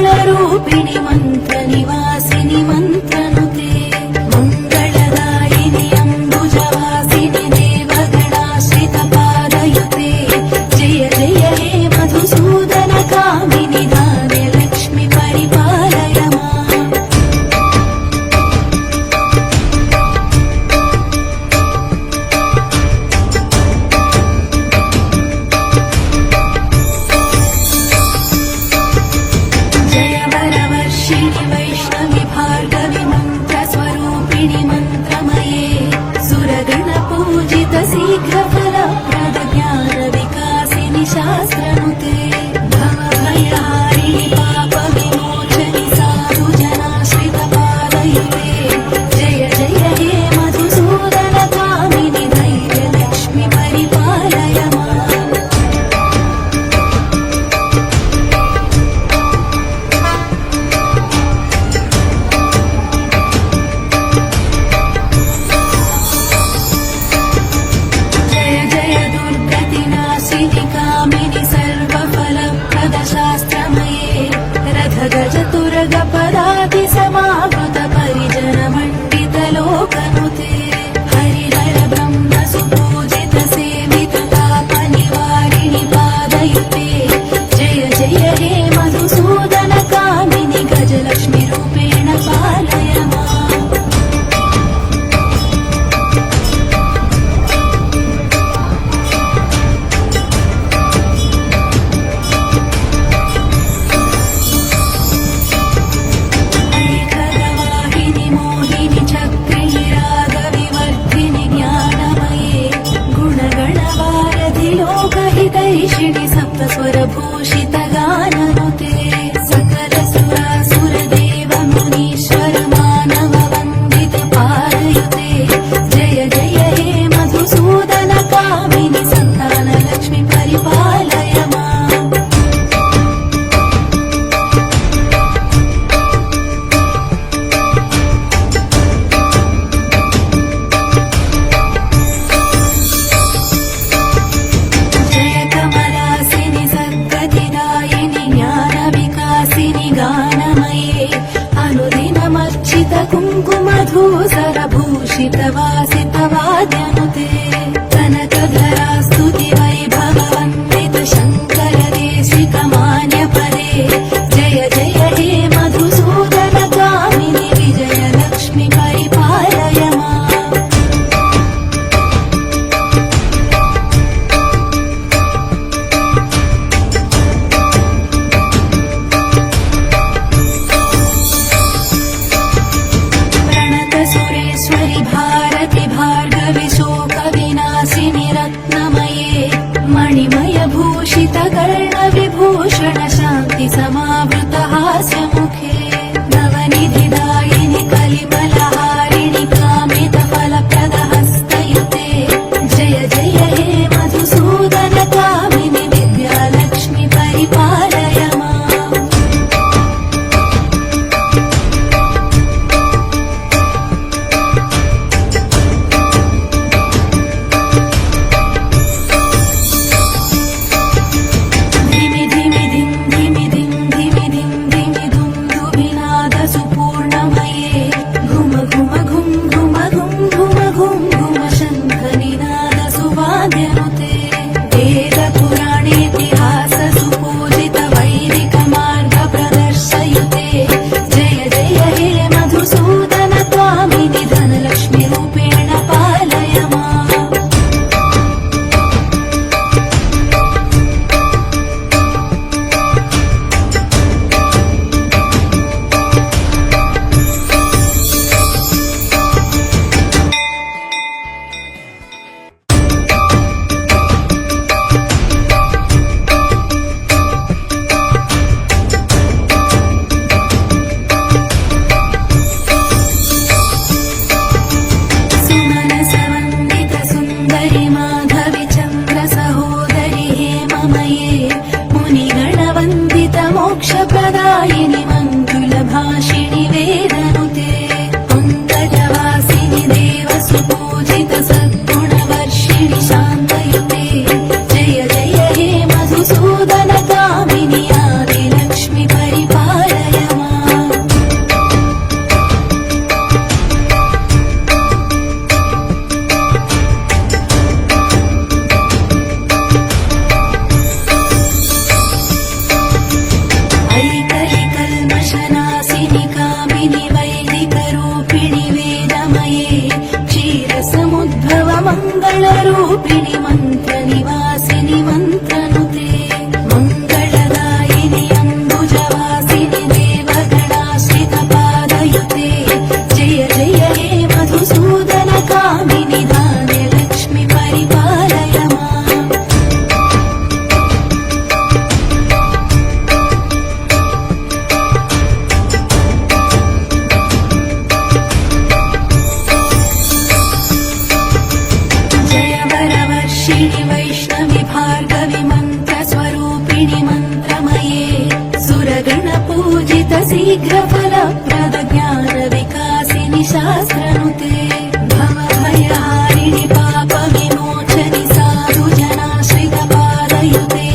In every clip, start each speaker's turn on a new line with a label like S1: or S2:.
S1: मङ्गलरूपिणि मन्त्रनिवासिनि मन्त्रनुते मङ्गलदायिनि अम्बुजवासिनि देवगणाश्रितपादयुते जय जय हे मधुसूदनकामिनि धान्यलक्ष्मि परिपालय माम् वैष्णवि भार्गवि मन्त्रस्वरूपिणि मन्त्रमये सुरगणपूजित शीघ्रफलप्रद ज्ञानविकासिनि शास्त्रनुते भवभयहारिणि पापविमोचनि साधुजनाश्रितपादयुते जय जय हे मधुसूदनकामिनि धैर्यलक्ष्मि परिपालय माम् कामिनि सर्वफलप्रदशास्त्रमये रथगजतुरगपदाति समावृत परिजनमण्डितलोकनुते हरिहर ब्रह्म सुपूजित सेवित तापनिवारिणि पादयुते जय जय हे मधुसूदनकामिनि गजलक्ष्मि रूपेण पालय माम् लोकहितैषिणि सप्तस्वरभूषित गाननुते सकल सुरासुर देव मुनीश्वर मानव वन्दित पादयुते जय जय हे मधुसूदनकामिनि सन्तानलक्ष्मि परिपालय माम् गानमये अनुदिनमर्चित कुङ्कुमधूसरभूषित वासित वाद्यनुते कनकधरा स्तुति वैभववन्दित शङ्कर देशिक मान्यपदे जय जय हे मधुसूदनकामिनि विजयलक्ष्मि परिपालय माम् भारति भार्गवि शोकविनाशिनि रत्नमये मणिमय भूषित कर्णविभूषण शान्ति समावृत हास्यमुखे नवनिधिदायिनि कलिमलहारिणि कामित फलप्रद हस्तयुते जय जय हे मधुसूदनकामिनि विद्यालक्ष्मि परिपालय माम् वेदपुराणेतिहास सुपूजित वैदिक मार्ग प्रदर्शयुते जय जय हे मधुसूदनकामिनि धनलक्ष्मि रूपेण पालय माम् मोक्षप्रदायिनि मङ्गलभाषिणि वेदनुते पङ्कजवासिनि देवसुपूजित सद्गुणवर्षिणि शान्तयुते जय जय हे मधुसूदनकामिनि आदिलक्ष्मि परिपालय चरित शीघ्र फलप्रद ज्ञान विकासिनि शास्त्रनुते भवभयहारिणि पाप विमोचनि साधु जनाश्रित पादयुते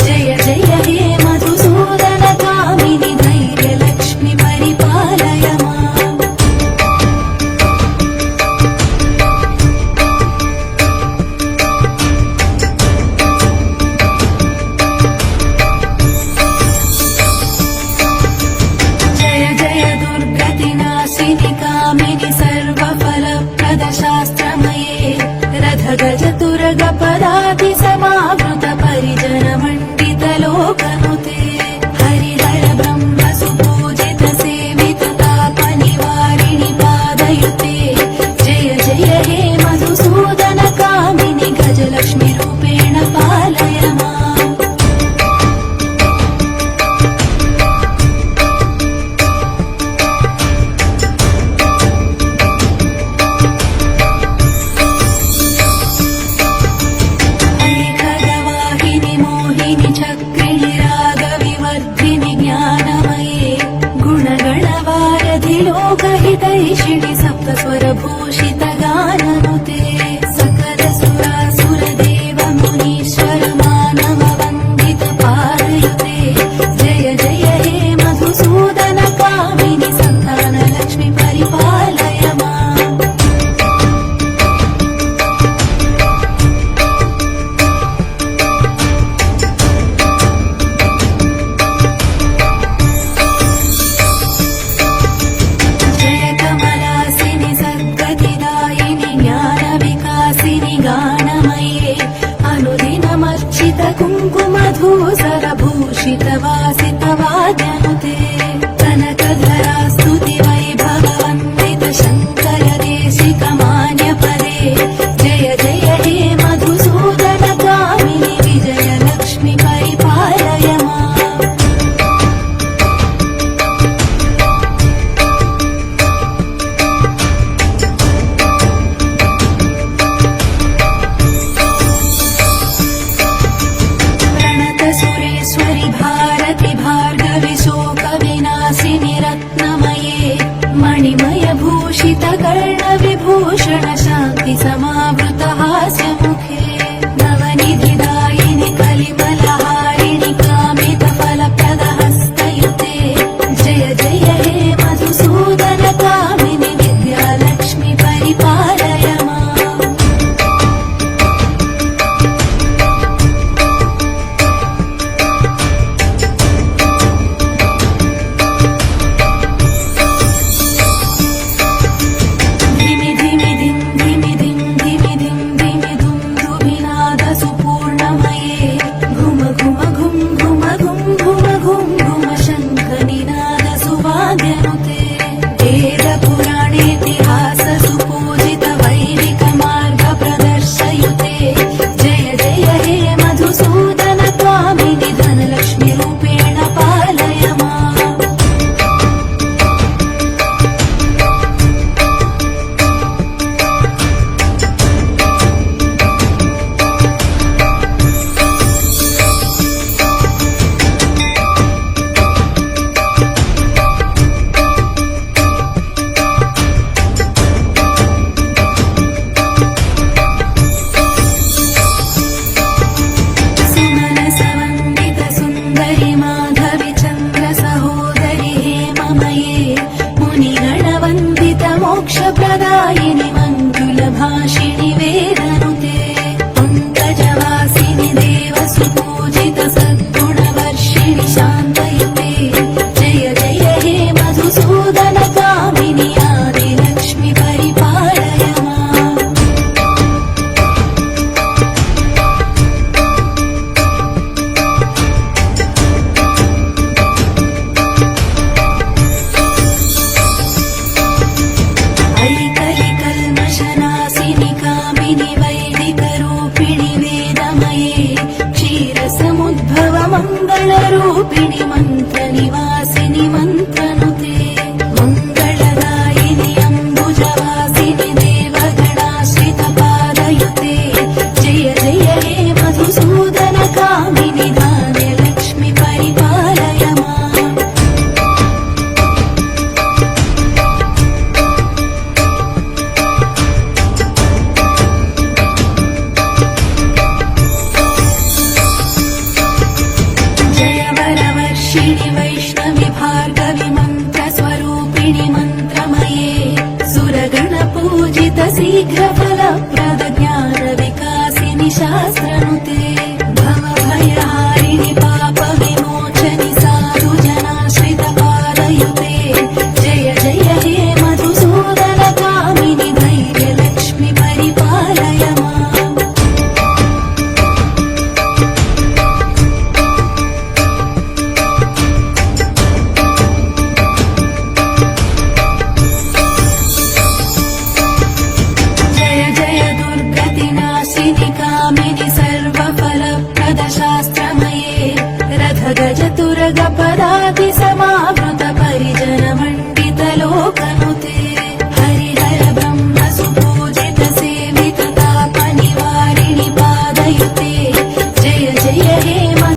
S1: जय जय हे मधुसूदन कामिनि धैर्य लक्ष्मि परिपालय माम् दुर्गतिनाशिनि कामिनि सर्वफलप्रद शास्त्रमये रथ गज तुरग पदाति समावृत परिजन मण्डित लोकनुते हरिहर ब्रह्म सुपूजित सेवित ताप निवारिणि पादयुते जय जय हे मधुसूदन कामिनि गजलक्ष्मि रूपेण पालय माम् चक्रिणि रागविवर्धिनि ज्ञानमये गुणगणवारधि लोकहितैषिणि सप्तस्वरभूषित गाननुते सकल सुरासुर देव मुनीश्वर मानव वन्दित पादयुते जय जय हे मधुसूदन कामिनि सन्तान लक्ष्मि परिपालय माम् गानमये अनुदिनमर्चित कुङ्कुमधूसर भूषित वासित वाद्यनुते कनकधरा स्तुति वैभव वन्दित शङ्कर देशिक मान्य पदे जय जय हे मधुसूदन कामिनि विजय लक्ष्मि परिपालय माम् भारति भार्गवि शोक विनाशिनि रत्नमये मणिमय भूषित कर्ण विभूषण शान्ति समावृत हास्यमुखे नवनिधिदायिनि कलिमलहारिणि कामित फलप्रद हस्तयुते जय जय हे मधुसूदन कामिनि विद्यालक्ष्मि परिपालय माम् वेदपुराणेतिहास सुपूजित वैदिक मार्ग प्रदर्शयुते जय जय हे मधुसूदन कामिनि धनलक्ष्मि रूपेण पालय माम् मोक्षप्रदायिनि मङ्गलभाषिणि वेदनुते पङ्कजवासिनि देवसुपूजित सद्गुणवर्षिणि शान्तयुते जय जय हे मधुसूदन कामिनि आदिलक्ष्मि परिपालय माम् ऐकलिक पराक्रमि भार्गवि मन्त्रस्वरूपिणि मन्त्रमये सुरगणपूजित शीघ्रफलप्रद ज्ञानविकासिनि शास्त्रनुते भवभयहारिणि पापविमोचनि साधुजनाश्रित पादयुते जय जय हे मधुसूदन कामिनि धैर्यलक्ष्मि परिपालय माम् जय जय दुर्गतिनाशिनि कामिनि सर्वफलप्रद शास्त्रमये रथ गज तुरग पदाति समावृत परिजन मण्डित लोकनुते हरिहर ब्रह्म सुपूजित सेवित ताप निवारिणि पादयुते जय जय हे